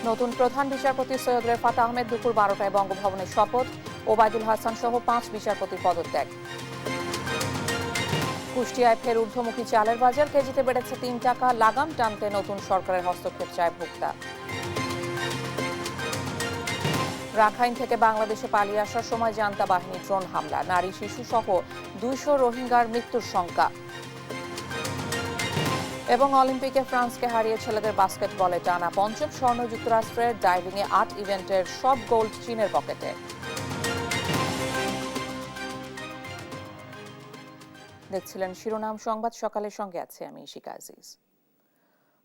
নতুন প্রধান বিচারপতি সৈয়দ রেফাত আহমেদ দুপুর 12টায় বঙ্গভবনে শপথ, ওবায়দুল হাসান সহ 5 বিচারপতির পদত্যাগ। কুষ্টিয়ায় ফের ঊর্ধ্বমুখী চালের বাজার, কেজিতে বেড়েছে 3 টাকা, লাগাম টানতে নতুন সরকারের হস্তক্ষেপ চায় ভোক্তা। রাখাইন থেকে বাংলাদেশে পালিয়ে আসার সময় জান্তা বাহিনী ড্রোন হামলা, নারী শিশু সহ 200 রোহিঙ্গার মৃত্যুর শঙ্কা। এবং অলিম্পিকে ফ্রান্সকে হারিয়ে ছেলেদের বাস্কেটবলে টানা 5ম স্বর্ণ যুক্তরাষ্ট্রের, ডাইভিংয়ে 8 ইভেন্টের সব গোল্ড চীনের পকেটে। দেখছিলেন শিরোনাম সংবাদ, সকালের সঙ্গে আছে আমি ইশিকা আজিজ।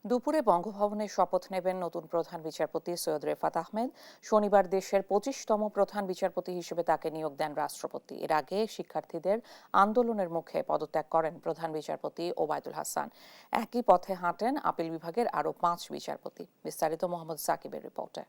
দুপুরে বঙ্গভবনে শপথ নেবেন নতুন প্রধান বিচারপতি সৈয়দ রেফাত আহমেদ। শনিবার দেশের 25তম প্রধান বিচারপতি হিসেবে তাকে নিয়োগ দেন রাষ্ট্রপতি। এর আগে শিক্ষার্থীদের আন্দোলনের মুখে পদত্যাগ করেন প্রধান বিচারপতি ওবায়দুল হাসান। একই পথে হাঁটেন আপিল বিভাগের আরও 5 বিচারপতি। বিস্তারিত মোহাম্মদ সাকিবের রিপোর্টে।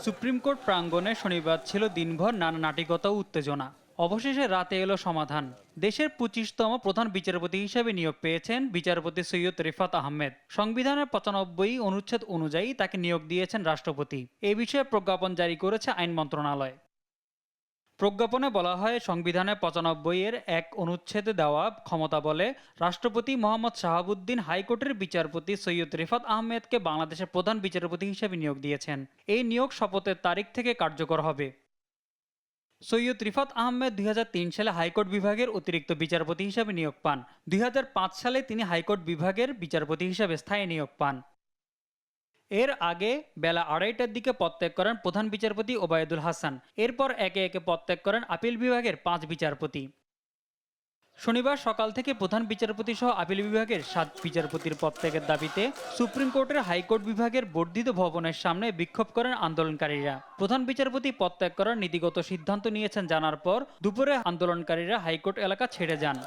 সুপ্রিম কোর্ট প্রাঙ্গণে শনিবার ছিল দিনভর নানা নাটকীয়তা ও উত্তেজনা। অবশেষে রাতে এলো সমাধান। দেশের 25তম প্রধান বিচারপতি হিসেবে নিয়োগ পেয়েছেন বিচারপতি সৈয়দ রেফাত আহমেদ। সংবিধানের 95 অনুচ্ছেদ অনুযায়ী তাকে নিয়োগ দিয়েছেন রাষ্ট্রপতি। এ বিষয়ে প্রজ্ঞাপন জারি করেছে আইন মন্ত্রণালয়। প্রজ্ঞাপনে বলা হয়, সংবিধানের 95 1 অনুচ্ছেদে দেওয়া ক্ষমতা বলে রাষ্ট্রপতি মোহাম্মদ শাহাবুদ্দিন হাইকোর্টের বিচারপতি সৈয়দ রেফাত আহমেদকে বাংলাদেশের প্রধান বিচারপতি হিসেবে নিয়োগ দিয়েছেন। এই নিয়োগ শপথের তারিখ থেকে কার্যকর হবে। সৈয়দ রিফাত আহমেদ 2003 সালে হাইকোর্ট বিভাগের অতিরিক্ত বিচারপতি হিসেবে নিয়োগ পান। 2005 সালে তিনি হাইকোর্ট বিভাগের বিচারপতি হিসেবে স্থায়ী নিয়োগ পান। এর আগে বেলা 2:30টার দিকে পদত্যাগ করেন প্রধান বিচারপতি ওবায়দুল হাসান। এরপর একে একে পদত্যাগ করেন আপিল বিভাগের 5 বিচারপতি। শনিবার সকাল থেকে প্রধান বিচারপতি সহ আপিল বিভাগের 7 বিচারপতির পদত্যাগের দাবিতে সুপ্রিম কোর্টের হাইকোর্ট বিভাগের বর্ধিত ভবনের সামনে বিক্ষোভ করেন আন্দোলনকারীরা। প্রধান বিচারপতি পদত্যাগ করার নীতিগত সিদ্ধান্ত নিয়েছেন জানার পর দুপুরে আন্দোলনকারীরা হাইকোর্ট এলাকা ছেড়ে যান।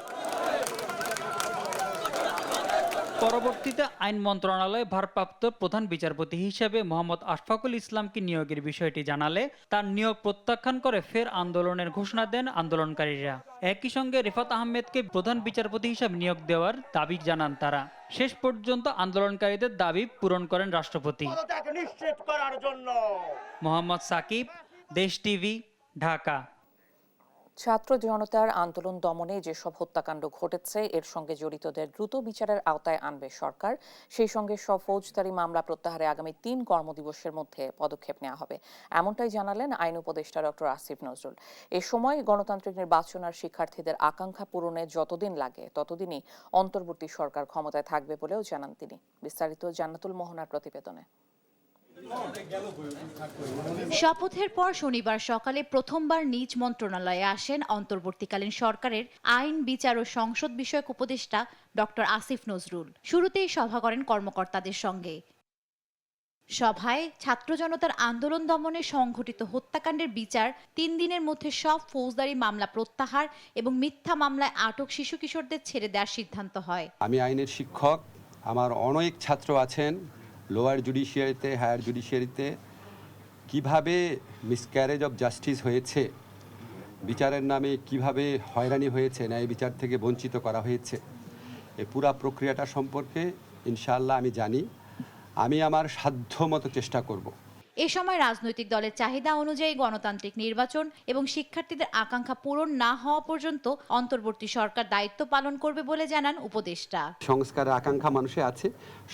পরবর্তীতে আইন মন্ত্রণালয়ে ভারপ্রাপ্ত প্রধান বিচারপতি হিসেবে মোহাম্মদ আশফাকুল ইসলামকে নিয়োগের বিষয়টি জানালে তার নিয়োগ প্রত্যাখ্যান করে ফের আন্দোলনের ঘোষণা দেন আন্দোলনকারীরা। একই সঙ্গে রেফাত আহমেদকে প্রধান বিচারপতি হিসেবে নিয়োগ দেওয়ার দাবি জানান তারা। শেষ পর্যন্ত আন্দোলনকারীদের দাবি পূরণ করেন রাষ্ট্রপতি। মোহাম্মদ সাকিব, দেশ টিভি, ঢাকা। ছাত্র জনতার আন্দোলন দমনে যেসব হত্যাকাণ্ড ঘটেছে এর সঙ্গে জড়িতদের দ্রুত বিচারের আওতায় আনবে সরকার। সেই সঙ্গে সব ফৌজদারি মামলা প্রত্যাহারে আগামী 3 কর্মদিবসের মধ্যে পদক্ষেপ নেওয়া হবে, এমনটাই জানালেন আইন উপদেষ্টা ডক্টর আসিফ নজরুল। এ সময় গণতান্ত্রিক নির্বাচন আর শিক্ষার্থীদের আকাঙ্ক্ষা পূরণে যতদিন লাগে ততদিনই অন্তর্বর্তী সরকার ক্ষমতায় থাকবে বলেও জানান তিনি। বিস্তারিত জান্নাতুল মোহনার প্রতিবেদনে। শপথের পর শনিবার সকালে প্রথমবার নিজ মন্ত্রণালয়ে আসেন অন্তর্বর্তীকালীন সরকারের আইন, বিচার ও সংসদ বিষয়ক উপদেষ্টা ডক্টর আসিফ নজরুল। শুরুতেই সভা করেন কর্মকর্তাদের সঙ্গে। সভায় ছাত্র জনতার আন্দোলন দমনে সংঘটিত হত্যাকাণ্ডের বিচার, 3 দিনের মধ্যে সব ফৌজদারি মামলা প্রত্যাহার এবং মিথ্যা মামলায় আটক শিশু কিশোরদের ছেড়ে দেওয়ার সিদ্ধান্ত হয়। আমি আইনের শিক্ষক, আমার অনেক ছাত্র আছেন লোয়ার জুডিশিয়ারিতে, হায়ার জুডিশিয়ারিতে। কিভাবে মিসক্যারেজ অফ জাস্টিস হয়েছে, বিচারের নামে কিভাবে হয়রানি হয়েছে, ন্যায় বিচার থেকে বঞ্চিত করা হয়েছে, এই পুরা প্রক্রিয়াটা সম্পর্কে ইনশাআল্লাহ আমি জানি। আমি আমার সাধ্যমতো চেষ্টা করব। এ সময় রাজনৈতিক দলের চাহিদা অনুযায়ী গণতান্ত্রিক নির্বাচন এবং শিক্ষার্থীদের আকাঙ্ক্ষা পূরণ না হওয়া পর্যন্ত অন্তর্বর্তী সরকার দায়িত্ব পালন করবে বলে জানান উপদেষ্টা। সংস্কারের আকাঙ্ক্ষা মানুষে আছে,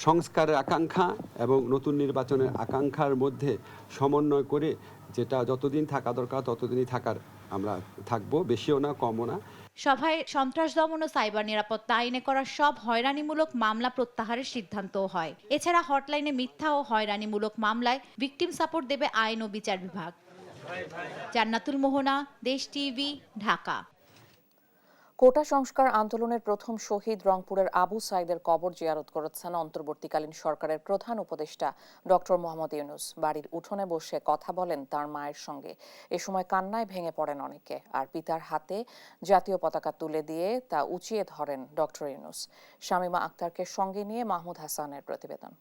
সংস্কারের আকাঙ্ক্ষা এবং নতুন নির্বাচনের আকাঙ্ক্ষার মধ্যে সমন্বয় করে যেটা যতদিন থাকা দরকার ততদিনই থাকার আমরা থাকবো, বেশিও না কমও না। সভায় সন্ত্রাস দমন ও সাইবার নিরাপত্তা আইনে করা সব হয়রানিমূলক মামলা প্রত্যাহারের সিদ্ধান্তও হয়। এছাড়া হটলাইনে মিথ্যা ও হয়রানিমূলক মামলায় ভিকটিম সাপোর্ট দেবে আইন ও বিচার বিভাগ। জান্নাতুল মোহনা, দেশ টিভি, ঢাকা। কোটা সংস্কার আন্দোলনের প্রথম শহীদ রংপুরের আবু সাইদের কবর জিয়ারত করেছেন অন্তর্বর্তীকালীন সরকারের প্রধান উপদেষ্টা ডক্টর মোহাম্মদ ইউনূস। বাড়ির উঠোনে বসে কথা বলেন তার মায়ের সঙ্গে। এ সময় কান্নায় ভেঙে পড়েন অনেকে, আর পিতার হাতে জাতীয় পতাকা তুলে দিয়ে তা উঁচিয়ে ধরেন ডক্টর ইউনূস। শামীমা আক্তারকে সঙ্গে নিয়ে মাহমুদ হাসানের প্রতিবেদন।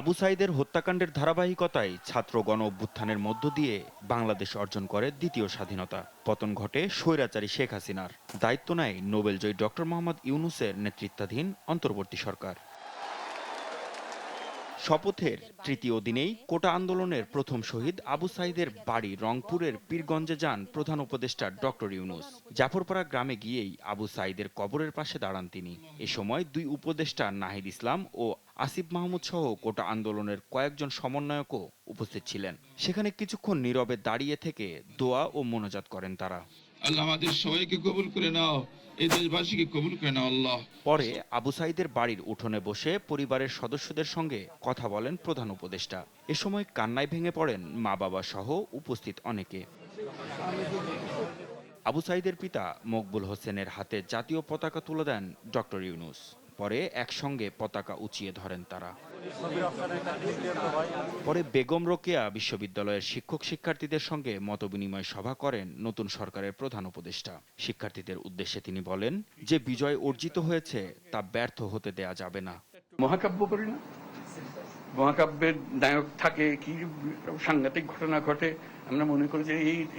আবু সাঈদের হত্যাকাণ্ডের ধারাবাহিকতায় ছাত্র গণ অভ্যুত্থানের মধ্য দিয়ে বাংলাদেশ অর্জন করে দ্বিতীয় স্বাধীনতা। পতন ঘটে স্বৈরাচারী শেখ হাসিনার। দায়িত্ব নেয় নোবেলজয়ী ডক্টর মোহাম্মদ ইউনূসের নেতৃত্বাধীন অন্তর্বর্তী সরকার। শপথের তৃতীয় দিনেই কোটা আন্দোলনের প্রথম শহীদ আবু সাঈদের বাড়ি রংপুরের পীরগঞ্জে যান প্রধান উপদেষ্টা ডক্টর ইউনূস। জাফরপাড়া গ্রামে গিয়েই আবু সাঈদের কবরের পাশে দাঁড়ান তিনি। এ সময় দুই উপদেষ্টা নাহিদ ইসলাম ও আসিফ মাহমুদ সহ কোটা আন্দোলনের কয়েকজন সমন্বয়কও উপস্থিত ছিলেন। সেখানে কিছুক্ষণ নীরবে দাঁড়িয়ে থেকে দোয়া ও মোনাজাত করেন তারা। আল্লাহ আমাদের সবাইকে কবুল করে নাও, এই দেশবাসীকে কবুল করে নাও আল্লাহ। পরে আবু সাঈদের বাড়ির উঠোনে বসে পরিবারের সদস্যদের সঙ্গে কথা বলেন প্রধান উপদেষ্টা। এ সময় কান্নায় ভেঙে পড়েন মা বাবা সহ উপস্থিত অনেকে। আবু সাঈদের পিতা মকবুল হোসেনের হাতে জাতীয় পতাকা তুলে দেন ডক্টর ইউনূস। পরে একসঙ্গে পতাকা উঁচিয়ে ধরেন তারা। পরে বেগম রোকেয়া বিশ্ববিদ্যালয়ের শিক্ষক শিক্ষার্থীদের সঙ্গে মতবিনিময় সভা করেন নতুন সরকারের প্রধান উপদেষ্টা। শিক্ষার্থীদের উদ্দেশ্যে তিনি বলেন, যে বিজয় অর্জিত হয়েছে তা ব্যর্থ হতে দেয়া যাবে না। মহাকাব্য করি না, মহাকাব্যের নায়ক থাকে, কি সাংঘাতিক ঘটনা ঘটে, আমরা মনে করি যে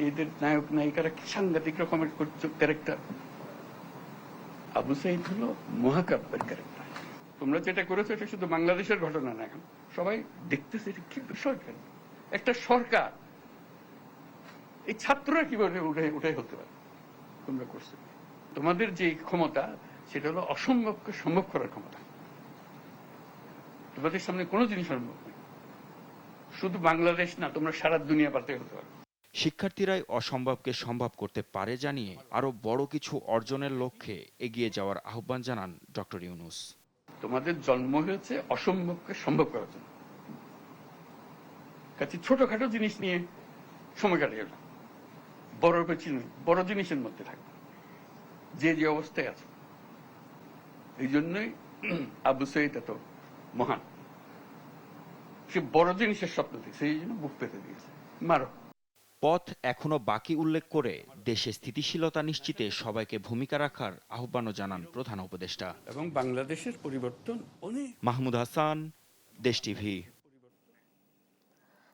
এদের নায়ক নায়িকারা কি সাংঘাতিক রকমের ক্যারেক্টার। আবু সাঈদ হলো মহাকাব্যের ক্যারেক্টার। তোমরা যেটা করেছো এটা শুধু বাংলাদেশের ঘটনা না, এখন সবাই দেখতেছে এটা কি বিষয়। কেন একটা সরকার, এই ছাত্ররা কিভাবে উঠে হতে পারে, তোমরা করছো। তোমাদের যে ক্ষমতা সেটা হলো অসম্ভবকে সম্ভব করার ক্ষমতা। তোমাদের সামনে কোনো জিনিস সম্ভব নেই। শুধু বাংলাদেশ না, তোমরা সারা দুনিয়া পাতে হতে পারো। শিক্ষার্থীরাই অসম্ভবকে সম্ভব করতে পারে জানিয়ে আরো বড় কিছু অর্জনের লক্ষ্যে এগিয়ে যাওয়ার আহ্বান জানান ডক্টর ইউনূস। তোমাদের জন্ম হয়েছে অসম্ভবকে সম্ভব করার জন্য। কাছে ছোটখাটো জিনিস নিয়ে সময় কাটিয়ে না, বড় বড় জিনিসের মধ্যে থাকবে যে যে অবস্থায় আছে। এই জন্যই আবু সাঈদ এত মহান। সে বড় জিনিসের স্বপ্ন দিয়েছে, এই জন্য বুক পেতে দিয়েছে। মারো। পথ এখনো বাকি উল্লেখ করে দেশে স্থিতিশীলতা নিশ্চিতে সবাইকে ভূমিকা রাখার আহ্বানও জানান প্রধান উপদেষ্টা। এবং বাংলাদেশের পরিবর্তন অনেক। মাহমুদ হাসান, দেশ টিভি।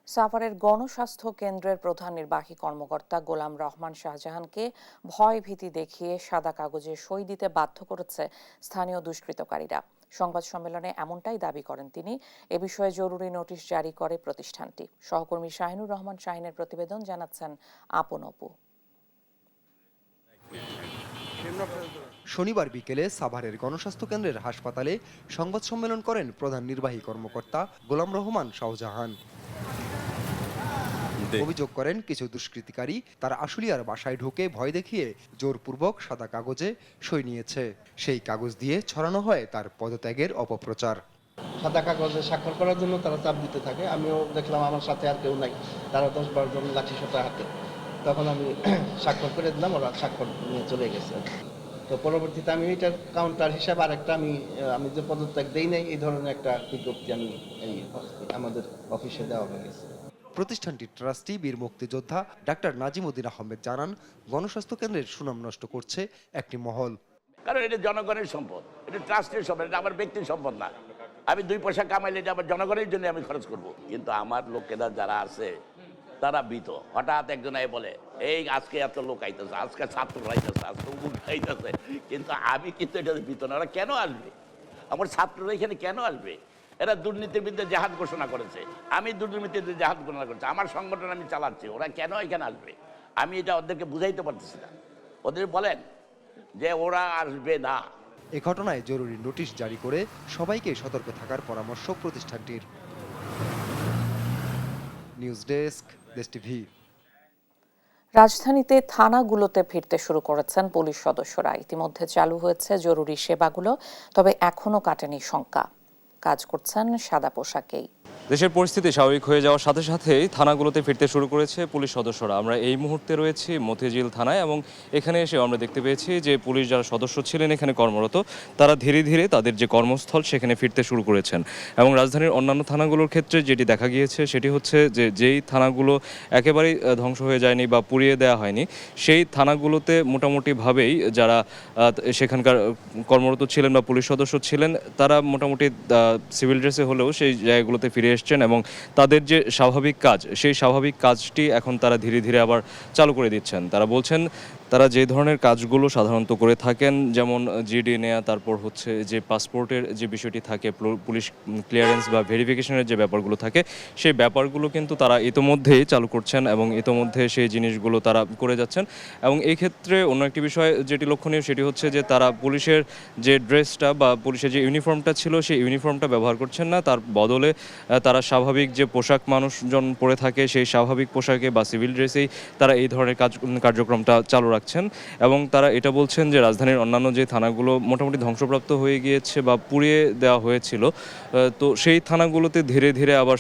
সাভারের গণস্বাস্থ্য কেন্দ্রের প্রধান নির্বাহী কর্মকর্তা গোলাম রহমান শাহজাহানকে ভয় ভীতি দেখিয়ে সাদা কাগজে সই দিতে বাধ্য করেছে স্থানীয় দুষ্কৃতকারীরা। সংবাদ সম্মেলনে এমনটাই দাবি করেন তিনি। এ বিষয়ে জরুরি নোটিশ জারি করে প্রতিষ্ঠানটি। সহকর্মী শাহিনুর রহমান শাহিনের প্রতিবেদন, জানাচ্ছেন আপন অপু। শনিবার বিকেলে সাভারের গণস্বাস্থ্য কেন্দ্রের হাসপাতালে সংবাদ সম্মেলন করেন প্রধান নির্বাহী কর্মকর্তা গোলাম রহমান শাহজাহান। অভিযোগ করেন কিছু দুষ্কৃতিকারী তার আশুলিয়ার বাসায় ঢুকে ভয় দেখিয়ে জোরপূর্বক সাদা কাগজে সই নিয়েছে। সেই কাগজ দিয়ে ছড়ানো হয় তার পদত্যাগের অপপ্রচার। সাদা কাগজে স্বাক্ষর করার জন্য তারা চাপ দিতে থাকে। আমিও দেখলাম আমার সাথে আর কেউ নাই, তারা 10-12 জন লাঠি সোঁটা হাতে। তখন আমি স্বাক্ষর করে দিলাম, ওরা স্বাক্ষর নিয়ে চলে গেছে। তো পরবর্তীতে আমি এটার কাউন্টার হিসাবে আরেকটা আমি যে পদত্যাগ দেই নাই এই ধরনের একটা বিজ্ঞপ্তি আমি আমাদের অফিসে দেওয়া হয়ে গেছে। প্রতিষ্ঠানটির ট্রাস্টি বীর মুক্তিযোদ্ধা ডাক্তার নাজিমউদ্দিন আহমেদ জানান, গণস্বাস্থ্য কেন্দ্রের সুনাম নষ্ট করছে একটি মহল। কারণ এটা জনগণের সম্পদ, এটা ট্রাস্টের সম্পদ, এটা আমার ব্যক্তির সম্পদ না। আমি 2 পয়সা কামাইলে এটা আমার জনগণের জন্য আমি খরচ করব। কিন্তু আমার লোকেরা যারা আছে তারা ভীত। হঠাৎ একজন বলে এই আজকে এত লোক আইতেছে, আজকে ছাত্ররা আইতেছে, আজকে উমুক আইতেছে, কিন্তু আমি কিন্তু এটা ভীত না। ওরা কেন আসবে? আমার ছাত্ররা এখানে কেন আসবে? এরা দুর্নীতির বিরুদ্ধে জেহাদ ঘোষণা করেছে, আমি দুর্নীতির বিরুদ্ধে জেহাদ ঘোষণা করেছি, আমার সংগঠন আমি চালাচ্ছি, ওরা কেন এখানে আসবে? আমি এটা ওদেরকে বুঝাইতে পারতেছি না। ওদের বলেন যে ওরা আসবে না। এ ঘটনায় জরুরি নোটিশ জারি করে সবাইকে সতর্ক থাকার পরামর্শ প্রতিষ্ঠানটির। নিউজ ডেস্ক, দেশ টিভি। রাজধানীতে থানাগুলোতে ফিরতে শুরু করেছেন পুলিশ সদস্যরা। ইতিমধ্যে চালু হয়েছে জরুরি সেবাগুলো, তবে এখনো কাটেনি শঙ্কা। কাজ করছেন সাদা পোশাকেই। দেশের পরিস্থিতি স্বাভাবিক হয়ে যাওয়ার সাথে সাথেই থানাগুলোতে ফিরতে শুরু করেছে পুলিশ সদস্যরা। আমরা এই মুহূর্তে রয়েছি মতিঝিল থানায় এবং এখানে এসে আমরা দেখতে পেয়েছি যে পুলিশ যারা সদস্য ছিলেন এখানে কর্মরত তারা ধীরে ধীরে তাদের যে কর্মস্থল সেখানে ফিরতে শুরু করেছেন। এবং রাজধানীর অন্যান্য থানাগুলোর ক্ষেত্রে যেটি দেখা গিয়েছে সেটি হচ্ছে যে যেই থানাগুলো একেবারেই ধ্বংস হয়ে যায়নি বা পুড়িয়ে দেওয়া হয়নি সেই থানাগুলোতে মোটামুটিভাবেই যারা সেখানকার কর্মরত ছিলেন বা পুলিশ সদস্য ছিলেন তারা মোটামুটি সিভিল ড্রেসে হলেও সেই জায়গাগুলোতে ফিরে এসছেন এবং তাদের যে স্বাভাবিক কাজ সেই স্বাভাবিক কাজটি এখন তারা ধীরে ধীরে আবার চালু করে দিচ্ছেন। তারা বলছেন তারা যে ধরনের কাজগুলো সাধারণত করে থাকেন, যেমন জিডি নেয়া, তারপর হচ্ছে যে পাসপোর্টের যে বিষয়টি থাকে, পুলিশ ক্লিয়ারেন্স বা ভেরিফিকেশনের যে ব্যাপারগুলো থাকে সেই ব্যাপারগুলো কিন্তু তারা ইতোমধ্যেই চালু করছেন এবং ইতোমধ্যে সেই জিনিসগুলো তারা করে যাচ্ছেন। এবং এই ক্ষেত্রে অন্য একটি বিষয় যেটি লক্ষণীয় সেটি হচ্ছে যে তারা পুলিশের যে ড্রেসটা বা পুলিশের যে ইউনিফর্মটা ছিল সেই ইউনিফর্মটা ব্যবহার করছেন না, তার বদলে তারা স্বাভাবিক যে পোশাক মানুষজন পরে থাকে সেই স্বাভাবিক পোশাকে বা সিভিল ড্রেসেই তারা এই ধরনের কার্যক্রমটা চালু রাখছেন। এবং তারা এটা বলছেন যে রাজধানীর অন্যান্য যে থানাগুলো মোটামুটি ধ্বংসপ্রাপ্ত হয়ে গিয়েছে বা পুড়িয়ে দেওয়া হয়েছিল, তো সেই থানাগুলোতে ধীরে ধীরে আবার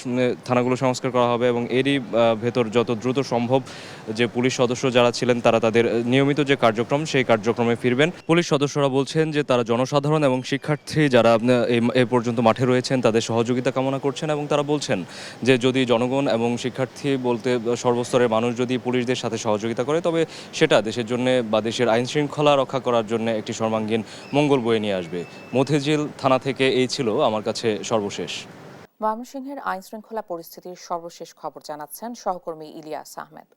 থানাগুলো সংস্কার করা হবে এবং এরই ভেতর যত দ্রুত সম্ভব যে পুলিশ সদস্য যারা ছিলেন তারা তাদের নিয়মিত যে কার্যক্রম সেই কার্যক্রমে ফিরবেন। পুলিশ সদস্যরা বলছেন যে তারা জনসাধারণ এবং শিক্ষার্থী যারা এ পর্যন্ত মাঠে রয়েছেন তাদের সহযোগিতা কামনা করছেন এবং তারা বলছেন যে যদি জনগণ এবং শিক্ষার্থী বলতে সর্বস্তরের মানুষ যদি পুলিশদের সাথে সহযোগিতা করে তবে সেটা দেশের জন্য বা দেশের আইন শৃঙ্খলা রক্ষা করার জন্য একটি সর্বাঙ্গীন মঙ্গল বয়ে নিয়ে আসবে। মতিঝিল থানা থেকে এই ছিল আমার কাছে সর্বশেষ। ময়মনসিংহের আইন শৃঙ্খলা পরিস্থিতির সর্বশেষ খবর জানাচ্ছেন সহকর্মী ইলিয়াস আহমেদ।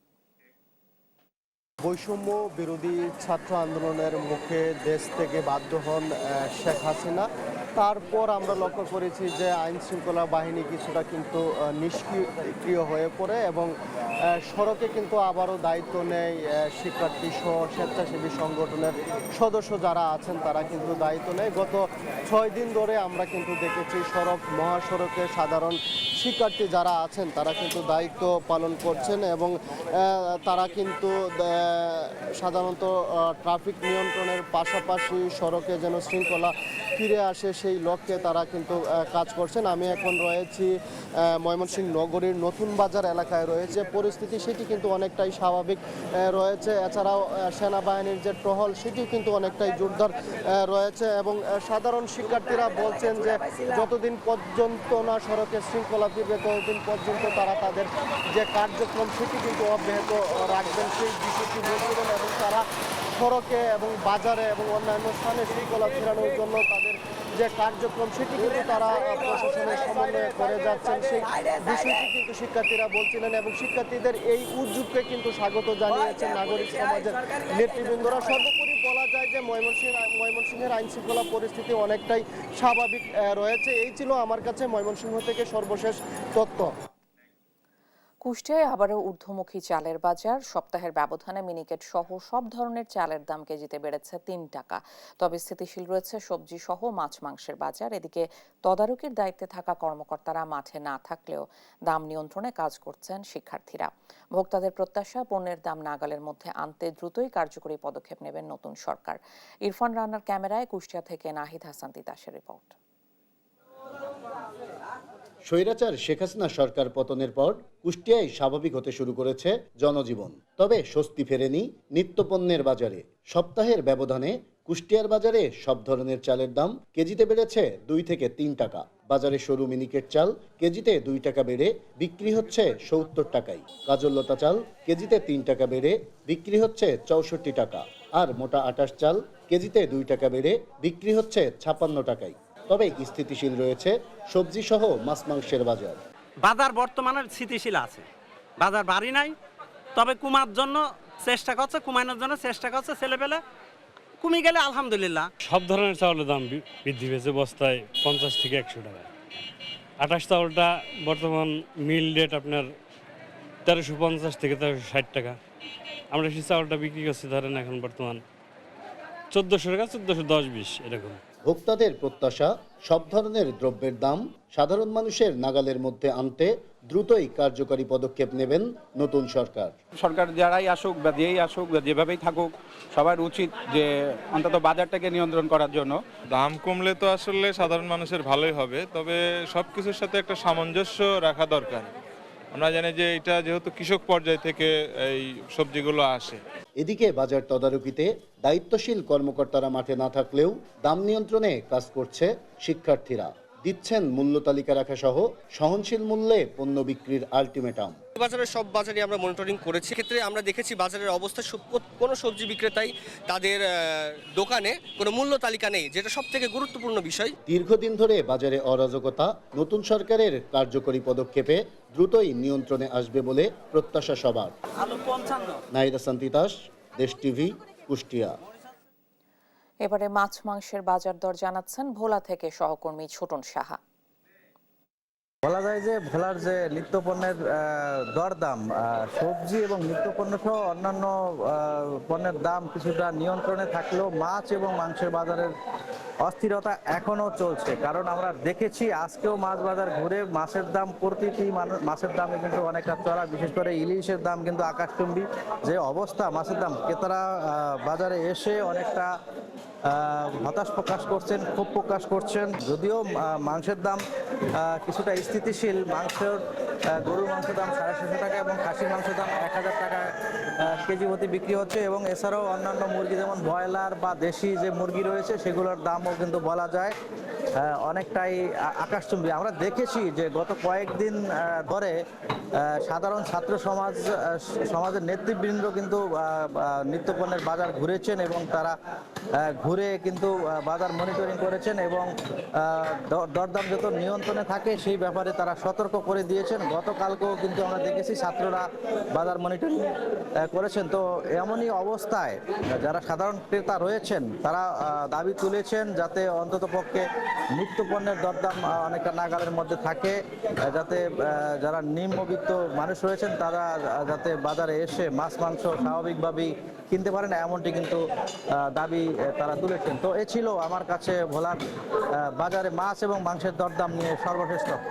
বৈষম্য বিরোধী ছাত্র আন্দোলনের মুখে দেশ থেকে বাধ্য হন শেখ হাসিনা। তারপর আমরা লক্ষ্য করেছি যে আইন শৃঙ্খলা বাহিনী কিছুটা কিন্তু নিষ্ক্রিয় হয়ে পড়ে এবং সড়কে কিন্তু আবারও দায়িত্ব নেয় শিক্ষার্থী সহ স্বেচ্ছাসেবী সংগঠনের সদস্য যারা আছেন তারা কিন্তু দায়িত্ব নেয়। গত 6 দিন ধরে আমরা কিন্তু দেখেছি মহাসড়কে সাধারণ শিক্ষার্থী যারা আছেন তারা কিন্তু দায়িত্ব পালন করছেন এবং তারা কিন্তু সাধারণত ট্রাফিক নিয়ন্ত্রণের পাশাপাশি সড়কে যেন শৃঙ্খলা ফিরে আসে সেই লক্ষ্যে তারা কিন্তু কাজ করছেন। আমি এখন রয়েছি ময়মনসিংহ নগরীর নতুন বাজার এলাকায় রয়েছে, পরিস্থিতি সেটি কিন্তু অনেকটাই স্বাভাবিক রয়েছে। এছাড়াও সেনাবাহিনীর যে টহল সেটিও কিন্তু অনেকটাই জোরদার রয়েছে এবং সাধারণ শিক্ষার্থীরা বলছেন যে যতদিন পর্যন্ত না সড়কে শৃঙ্খলা ফিরবে ততদিন পর্যন্ত তারা তাদের যে কার্যক্রম সেটি কিন্তু অব্যাহত রাখবেন সেই বিষয়টি বলছিলেন এবং তারা সড়কে এবং বাজারে এবং অন্যান্য স্থানে শৃঙ্খলা ফেরানোর জন্য তাদের যে কার্যক্রম সেটি কিন্তু তারা প্রশাসনের সমন্বয়ে করে যাচ্ছেন সেই বিষয়টি কিন্তু শিক্ষার্থীরা বলছিলেন এবং শিক্ষার্থীদের এই উদ্যোগকে কিন্তু স্বাগত জানিয়েছেন নাগরিক সমাজের নেতৃবৃন্দরা। সর্বোপরি বলা যায় যে ময়মনসিংহের আইন শৃঙ্খলা পরিস্থিতি অনেকটাই স্বাভাবিক রয়েছে। এই ছিল আমার কাছে ময়মনসিংহ থেকে সর্বশেষ তথ্য। কুষ্টিয়ায় আবারও ঊর্ধ্বমুখী চালের বাজার। সপ্তাহের ব্যবধানে মিনিকেট সহ সব ধরনের চালের দাম কেজিতে বেড়েছে 3 টাকা। তবে স্থিতিশীল রয়েছে সবজি সহ মাছ মাংসের বাজার। এদিকে তদারকির দায়িত্বে থাকা কর্মকর্তারা মাঠে না থাকলেও দাম নিয়ন্ত্রণে কাজ করছেন শিক্ষার্থীরা। ভোক্তাদের প্রত্যাশা পণ্যের দাম নাগালের মধ্যে আনতে দ্রুতই কার্যকরী পদক্ষেপ নেবেন নতুন সরকার। ইরফান রানার ক্যামেরায় কুষ্টিয়া থেকে নাহিদ হাসান তিতাসের রিপোর্ট। স্বৈরাচার শেখ হাসিনা সরকার পতনের পর কুষ্টিয়ায় স্বাভাবিক হতে শুরু করেছে জনজীবন। তবে স্বস্তি ফেরেনি নিত্যপণ্যের বাজারে। সপ্তাহের ব্যবধানে কুষ্টিয়ার বাজারে সব ধরনের চালের দাম কেজিতে বেড়েছে 2 থেকে 3 টাকা। বাজারে সরু মিনিকেট চাল কেজিতে 2 টাকা বেড়ে বিক্রি হচ্ছে 70 টাকায়। কাজললতা চাল কেজিতে 3 টাকা বেড়ে বিক্রি হচ্ছে 64 টাকা। আর মোটা আটাশ চাল কেজিতে 2 টাকা বেড়ে বিক্রি হচ্ছে 56 টাকায়। তবে স্থিতিশীল রয়েছে সবজি সহ মাছ মাংসের বাজার। বাজার বর্তমানে স্থিতিশীল আছে, বাজার বাড়ি নাই, তবে কমানোর জন্য চেষ্টা করছে ছেলেপেলে, কমে গেলে আলহামদুলিল্লাহ। সব ধরনের চাউলের দাম বৃদ্ধি পেয়েছে, বস্তায় 50 থেকে 100 টাকা। আটাশ চাউলটা বর্তমান মিল রেট আপনার 1350 থেকে 1360 টাকা। আমরা সেই চাউলটা বিক্রি করছি ধরেন এখন বর্তমান 1400 টাকা, 1410-20 এরকম। ভোক্তাদের প্রত্যাশা সব ধরনের দ্রব্যের দাম সাধারণ মানুষের নাগালের মধ্যে আনতে দ্রুতই কার্যকরী পদক্ষেপ নেবেন নতুন সরকার। সরকার যারাই আসুক বা যেই আসুক বা যেভাবেই থাকুক, সবার উচিত যে অন্তত বাজারটাকে নিয়ন্ত্রণ করার জন্য। দাম কমলে তো আসলে সাধারণ মানুষের ভালোই হবে, তবে সব কিছুর সাথে একটা সামঞ্জস্য রাখা দরকার। আমরা জানি যে এটা যেহেতু কৃষক পর্যায় থেকে এই সবজিগুলো আসে। এদিকে বাজার তদারকিতে দায়িত্বশীল কর্মকর্তারা মাঠে না থাকলেও দাম নিয়ন্ত্রণে কাজ করছে শিক্ষার্থীরা, দিচ্ছেন মূল্য তালিকা রাখা সহ সহনশীল মূল্যে পণ্য বিক্রির আলটিমেটাম। বাজারের সব বাজারই আমরা মনিটরিং করেছি। ক্ষেত্রে আমরা দেখেছি বাজারের অবস্থা কোনো সবজি বিক্রেতাই তাদের দোকানে কোনো মূল্য তালিকা নেই, যেটা সবথেকে গুরুত্বপূর্ণ বিষয়। দীর্ঘদিন ধরে বাজারে অরাজকতা নতুন সরকারের কার্যকরী পদক্ষেপে দ্রুতই নিয়ন্ত্রণে আসবে বলে প্রত্যাশা সবার। নাহিদ হাসান তিতাস, দেশ টিভি, কুষ্টিয়া। এবারে মাছ মাংসের বাজার দর জানাচ্ছেন ভোলা থেকে সহকর্মী ছোটন সাহা। বলা যায় যে ভোলার যে নিত্যপণ্যের দরদাম, সবজি এবং নিত্যপণ্য সহ অন্যান্য পণ্যের দাম কিছুটা নিয়ন্ত্রণে থাকলেও মাছ এবং মাংসের বাজারের অস্থিরতা এখনো চলছে। কারণ আমরা দেখেছি আজকেও মাছ বাজার ঘুরে মাছের দাম, প্রতিটি মাছের দামে কিন্তু অনেকটা চড়া, বিশেষ করে ইলিশের দাম কিন্তু আকাশচুম্বী যে অবস্থা মাছের দাম। ক্রেতারা বাজারে এসে অনেকটা হতাশ প্রকাশ করছেন, ক্ষোভ প্রকাশ করছেন। যদিও মাংসের দাম কিছুটা স্থিতিশীল, গরুর মাংসের দাম 650 টাকা এবং খাসির মাংসের দাম 1000 টাকা কেজি প্রতি বিক্রি হচ্ছে। এবং এছাড়াও অন্যান্য মুরগি যেমন ব্রয়লার বা দেশি যে মুরগি রয়েছে সেগুলোর দামও কিন্তু বলা যায় অনেকটাই আকাশচুম্বী। আমরা দেখেছি যে গত কয়েকদিন ধরে সাধারণ ছাত্র সমাজের নেতৃবৃন্দ কিন্তু নিত্যপণ্যের বাজার ঘুরেছেন এবং তারা ঘুরে কিন্তু বাজার মনিটরিং করেছেন এবং দরদাম যত নিয়ন্ত্রণে থাকে সেই ব্যাপারে তারা সতর্ক করে দিয়েছেন। গতকালকেও কিন্তু আমরা দেখেছি ছাত্ররা বাজার মনিটরিং করেছেন। তো এমনই অবস্থায় যারা সাধারণ ক্রেতা রয়েছেন তারা দাবি তুলেছেন যাতে অন্ততপক্ষে নিত্যপণ্যের দরদাম অনেকটা নাগালের মধ্যে থাকে, যাতে যারা নিম্নবিত্ত মানুষ রয়েছেন তারা যাতে বাজারে এসে মাছ মাংস স্বাভাবিকভাবেই কিনতে পারেন, এমনটি কিন্তু দাবি তারা তুলেছেন। তো এ ছিল আমার কাছে ভোলার বাজারে মাছ এবং মাংসের দরদাম নিয়ে সর্বশেষ তথ্য।